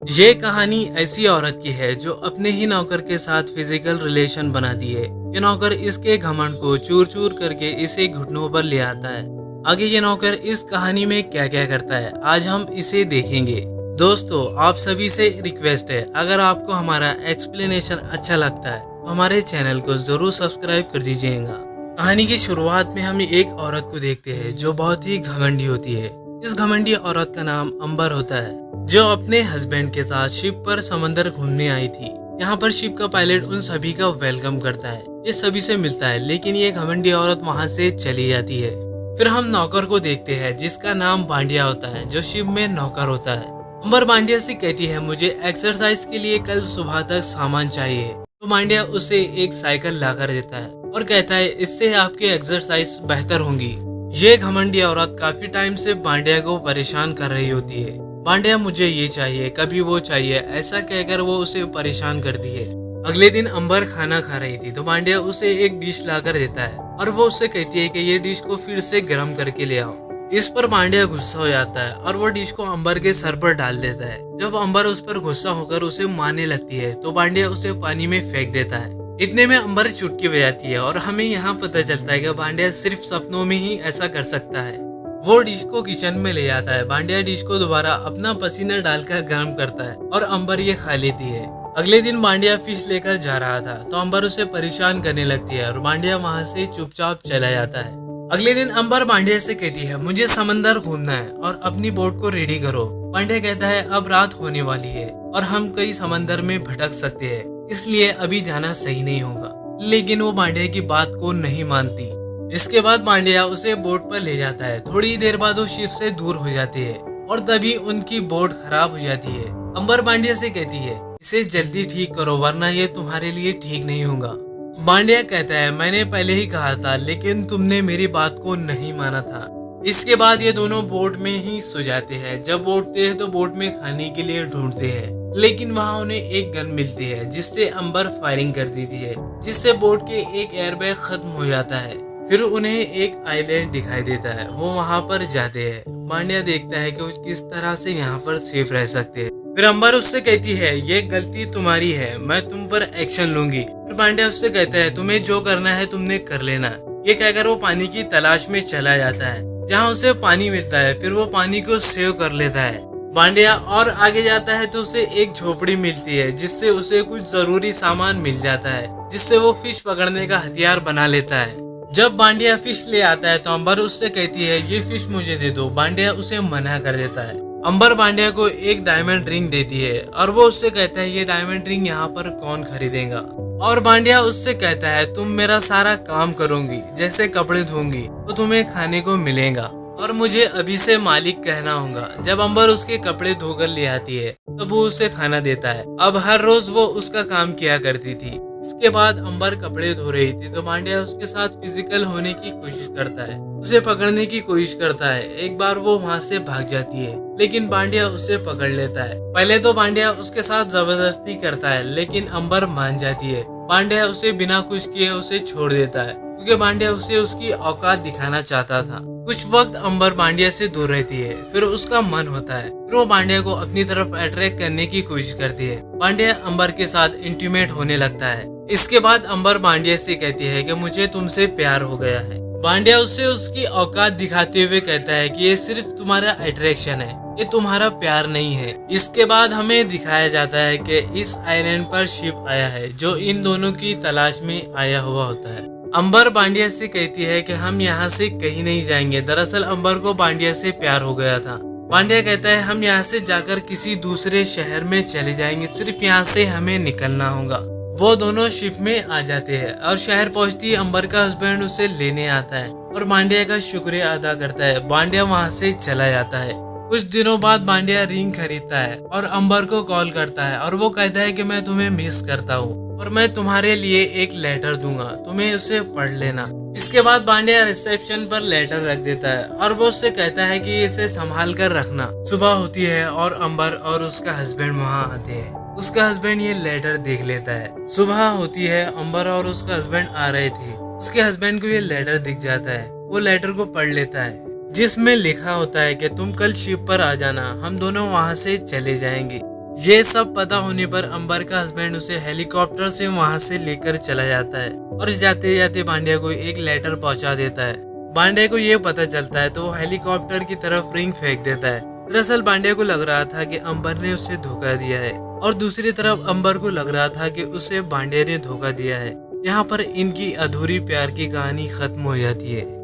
ये कहानी ऐसी औरत की है जो अपने ही नौकर के साथ फिजिकल रिलेशन बनाती है। ये नौकर इसके घमंड को चूर चूर करके इसे घुटनों पर ले आता है। आगे ये नौकर इस कहानी में क्या क्या करता है आज हम इसे देखेंगे। दोस्तों, आप सभी से रिक्वेस्ट है, अगर आपको हमारा एक्सप्लेनेशन अच्छा लगता है तो हमारे चैनल को जरूर सब्सक्राइब कर दीजिएगा। कहानी की शुरुआत में हम एक औरत को देखते हैं जो बहुत ही घमंडी होती है। इस घमंडी औरत का नाम अंबर होता है, जो अपने हस्बैंड के साथ शिप पर समंदर घूमने आई थी। यहाँ पर शिप का पायलट उन सभी का वेलकम करता है, ये सभी से मिलता है, लेकिन ये घमंडी औरत वहाँ से चली जाती है। फिर हम नौकर को देखते हैं जिसका नाम बांडिया होता है, जो शिप में नौकर होता है। अंबर बांडिया से कहती है मुझे एक्सरसाइज के लिए कल सुबह तक सामान चाहिए, तो बांडिया उसे एक साइकिल लाकर देता है और कहता है इससे आपकी एक्सरसाइज बेहतर होंगी। ये घमंडी औरत काफी टाइम से बांडिया को परेशान कर रही होती है। बांडिया मुझे ये चाहिए, कभी वो चाहिए, ऐसा कहकर वो उसे परेशान करती है। अगले दिन अंबर खाना खा रही थी तो बांडिया उसे एक डिश लाकर देता है और वो उससे कहती है कि ये डिश को फिर से गर्म करके ले आओ। इस पर बांडिया गुस्सा हो जाता है और वो डिश को अंबर के सर पर डाल देता है। जब अंबर उस पर गुस्सा होकर उसे मारने लगती है तो बांडिया उसे पानी में फेंक देता है। इतने में अंबर चुटकी बजाती है और हमें यहाँ पता चलता है कि बांडिया सिर्फ सपनों में ही ऐसा कर सकता है। वो डिश को किचन में ले जाता है। बांडिया डिश को दोबारा अपना पसीना डालकर गर्म करता है और अंबर ये खा लेती है। अगले दिन बांडिया फिश लेकर जा रहा था तो अंबर उसे परेशान करने लगती है और बांडिया वहाँ से चुपचाप चला जाता है। अगले दिन अंबर बांडिया से कहती है मुझे समंदर घूमना है और अपनी बोट को रेडी करो। बांडिया कहता है अब रात होने वाली है और हम कई समंदर में भटक सकते हैं, इसलिए अभी जाना सही नहीं होगा। लेकिन वो बांडिया की बात को नहीं मानती। इसके बाद बांडिया उसे बोट पर ले जाता है। थोड़ी देर बाद वो शिप से दूर हो जाती है और तभी उनकी बोट खराब हो जाती है। अंबर बांडिया से कहती है इसे जल्दी ठीक करो वरना ये तुम्हारे लिए ठीक नहीं होगा। बांडिया कहता है मैंने पहले ही कहा था लेकिन तुमने मेरी बात को नहीं माना था। इसके बाद ये दोनों बोट में ही सो जाते हैं। जब उठते हैं तो बोट में खाने के लिए ढूंढते हैं, लेकिन वहाँ उन्हें एक गन मिलती है जिससे अंबर फायरिंग कर देती है, जिससे बोट के एक एयरबैग खत्म हो जाता है। फिर उन्हें एक आइलैंड दिखाई देता है, वो वहाँ पर जाते हैं। बांडिया देखता है कि वो किस तरह से यहाँ पर सेफ रह सकते हैं। फिर अंबर उससे कहती है ये गलती तुम्हारी है, मैं तुम पर एक्शन लूंगी। फिर बांडिया उससे कहता है तुम्हें जो करना है तुमने कर लेना। ये कहकर वो पानी की तलाश में चला जाता है, जहाँ उसे पानी मिलता है। फिर वो पानी को सेव कर लेता है। बांडिया और आगे जाता है तो उसे एक झोपड़ी मिलती है जिससे उसे कुछ जरूरी सामान मिल जाता है, जिससे वो फिश पकड़ने का हथियार बना लेता है। जब बांडिया फिश ले आता है तो अंबर उससे कहती है ये फिश मुझे दे दो। बांडिया उसे मना कर देता है। अंबर बांडिया को एक डायमंड रिंग देती है और वो उससे कहता है ये डायमंड रिंग यहाँ पर कौन खरीदेगा। और बांडिया उससे कहता है तुम मेरा सारा काम करोगी, जैसे कपड़े धोंगी तो तुम्हें खाने को मिलेगा और मुझे अभी से मालिक कहना होगा। जब अंबर उसके कपड़े धोकर ले आती है तब वो उसे खाना देता है। अब हर रोज वो उसका काम किया करती थी। इसके बाद अंबर कपड़े धो रही थी तो बांडिया उसके साथ फिजिकल होने की कोशिश करता है, उसे पकड़ने की कोशिश करता है। एक बार वो वहाँ से भाग जाती है लेकिन बांडिया उसे पकड़ लेता है। पहले तो बांडिया उसके साथ जबरदस्ती करता है लेकिन अंबर मान जाती है। बांडिया उसे बिना कुछ किए उसे छोड़ देता है क्योंकि बांडिया उसे उसकी औकात दिखाना चाहता था। कुछ वक्त अंबर बांडिया से दूर रहती है, फिर उसका मन होता है। फिर वो बांडिया को अपनी तरफ अट्रैक्ट करने की कोशिश करती है। बांडिया अंबर के साथ इंटीमेट होने लगता है। इसके बाद अंबर बांडिया से कहती है कि मुझे तुमसे प्यार हो गया है। बांडिया उससे उसकी औकात दिखाते हुए कहता है कि ये सिर्फ तुम्हारा अट्रैक्शन है, ये तुम्हारा प्यार नहीं है। इसके बाद हमें दिखाया जाता है कि इस आइलैंड पर शिप आया है जो इन दोनों की तलाश में आया हुआ होता है। अंबर बांडिया से कहती है कि हम यहाँ से कहीं नहीं जाएंगे। दरअसल अंबर को बांडिया से प्यार हो गया था। बांडिया कहता है हम यहाँ से जाकर किसी दूसरे शहर में चले जाएंगे, सिर्फ यहाँ से हमें निकलना होगा। वो दोनों शिप में आ जाते हैं और शहर पहुंचती ही अंबर का हस्बैंड उसे लेने आता है और बांडिया का शुक्रिया अदा करता है। बांडिया वहाँ से चला जाता है। कुछ दिनों बाद बांडिया रिंग खरीदता है और अंबर को कॉल करता है और वो कहता है कि मैं तुम्हें मिस करता हूँ और मैं तुम्हारे लिए एक लेटर दूंगा, तुम्हें उसे पढ़ लेना। इसके बाद बांडिया रिसेप्शन पर लेटर रख देता है और वो उससे कहता है कि इसे संभाल कर रखना। सुबह होती है और अंबर और उसका हस्बैंड वहाँ आते हैं। उसका हस्बैंड ये लेटर देख लेता है। सुबह होती है, अंबर और उसका हस्बैंड आ रहे थे। उसके हस्बैंड को ये लेटर दिख जाता है। वो लेटर को पढ़ लेता है जिसमें लिखा होता है कि तुम कल शिप पर आ जाना, हम दोनों वहाँ से चले जाएंगे। ये सब पता होने पर अंबर का हस्बैंड उसे हेलीकॉप्टर से वहां से लेकर चला जाता है और जाते जाते पांड्या को एक लेटर पहुंचा देता है। पांड्या को ये पता चलता है तो वो हेलीकॉप्टर की तरफ रिंग फेंक देता है। दरअसल पांड्या को लग रहा था कि अंबर ने उसे धोखा दिया है और दूसरी तरफ अंबर को लग रहा था कि उसे पांड्या ने धोखा दिया है। यहाँ पर इनकी अधूरी प्यार की कहानी खत्म हो जाती है।